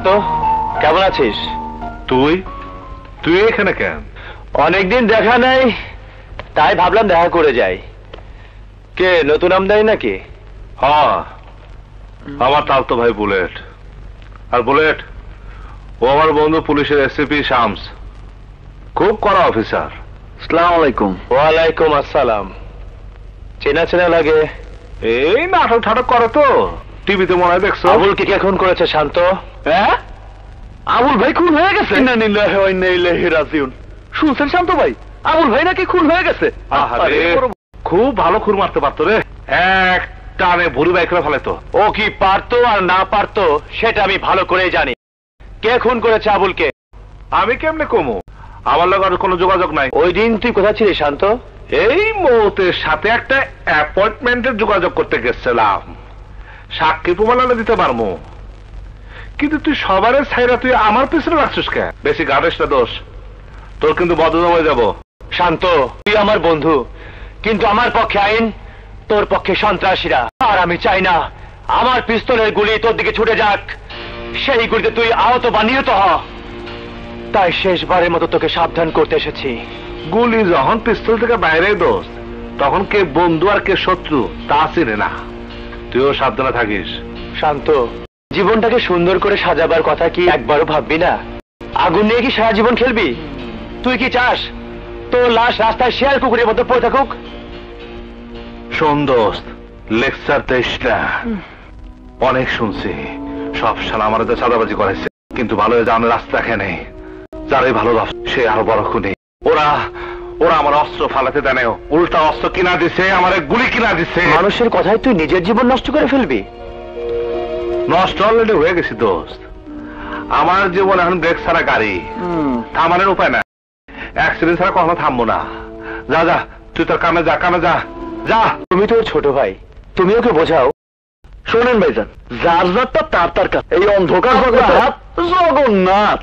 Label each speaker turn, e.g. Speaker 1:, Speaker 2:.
Speaker 1: শান্ত, কেমন আছিস?
Speaker 2: তুই তুই এখানে কেন?
Speaker 1: অনেকদিন দেখা নাই, তাই ভাবলাম দেখা করে যাই। কে নতুন আমদানি নাকি?
Speaker 2: হ্যাঁ, আমার তালতো ভাই বুলেট। আর বুলেট ও আমার বন্ধু পুলিশের এসিপি শামস, খুব কড়া অফিসার।
Speaker 1: আসসালামু আলাইকুম। ওয়ালাইকুম আসসালাম। চেনা চেনা লাগে।
Speaker 2: এই নাটক ঠাটক করে তো, টিভিতে মনে হয় দেখছো।
Speaker 1: আবুলকে কে খুন করেছে শান্ত?
Speaker 3: হ্যাঁ, আবুল ভাই খুন হয়ে গেছে। ইন্না লিল্লাহি ওয়া ইন্না ইলাইহি রাজিউন। শুনছেন শান্ত ভাই, আবুল ভাই নাকি খুন হয়ে গেছে?
Speaker 2: আহারে, খুব ভালো খুর মারতে পারতো রে, এক টানে ভুরি বাই করে ফেলাইতো।
Speaker 1: ও কি পারতো আর না পারতো সেটা আমি ভালো করেই জানি। কে খুন করেছে আবুলকে?
Speaker 2: আমি কেমনে কমু, আমার লগে আর কোনো যোগাযোগ নাই।
Speaker 1: ওই দিন তুই কোথায় ছিলি শান্ত?
Speaker 2: এই মৌতের সাথে একটা অ্যাপয়েন্টমেন্টের যোগাযোগ করতে গেছিলাম, সাক্ষী প্রমাণনা দিতে পারবো। কিন্তু তুই সবার ছাইরা তুই আমার পিছনে রাখছিস কে? বেশি গাড়িস না দোষ, তোর কিন্তু বদনাম হয়ে যাব।
Speaker 1: শান্ত, তুই আমার বন্ধু, কিন্তু আমার পক্ষে আইন, তোর পক্ষে সন্ত্রাসীরা। আর আমি চাই না আমার পিস্তলের গুলি তোর দিকে ছুটে যাক, সেই গুলিতে তুই আহত বা নিহত হ। তাই শেষবারের মতো তোকে সাবধান করতে এসেছি।
Speaker 2: গুলি যখন পিস্তল থেকে বাইরে দোষ, তখন কে বন্ধু আর কে শত্রু তা চিনে না। তুইও সাবধানে থাকিস।
Speaker 1: শান্ত, জীবনটাকে সুন্দর করে সাজাবার কথা কি একবারও ভাববি না? আগুন নিয়ে কি সারা জীবন খেলবি? তুই কি চাস তোর লাশ রাস্তায় শেয়াল কুকুরের মতো পড়ে থাকুক?
Speaker 2: শোন দোস্ত, লেকচার দিস না। অনেক শুনছি সব শালা আমার চাঁদাবাজি করেছে, কিন্তু ভালো হয়ে যাওয়ার রাস্তা এখানে। যারাই ভালো সে আরো বড় খুনি। ওরা ওরা আমার অস্ত্র ফালাতে দেয়, উল্টা অস্ত্র কিনা দিছে, আমার গুলি কিনা দিছে।
Speaker 1: মানুষের কথায় তুই নিজের জীবন নষ্ট করে ফেলবি?
Speaker 2: নষ্ট অলরেডি হয়ে গেছি দোস্ত। আমার জীবন এখন ব্রেক ছাড়া গাড়ি, থামানোর উপায় না। অ্যাক্সিডেন্ট ছাড়া কখনো থামবো না। যা যা, তুই তোর কামে যা, কামে যা যা।
Speaker 1: তুমি তোর ছোট ভাই, তুমি ওকে বোঝাও।
Speaker 3: শোনেন ভাইজান, যার যারটা তার তার কাছে। এই অন্ধকার জগন্নাথ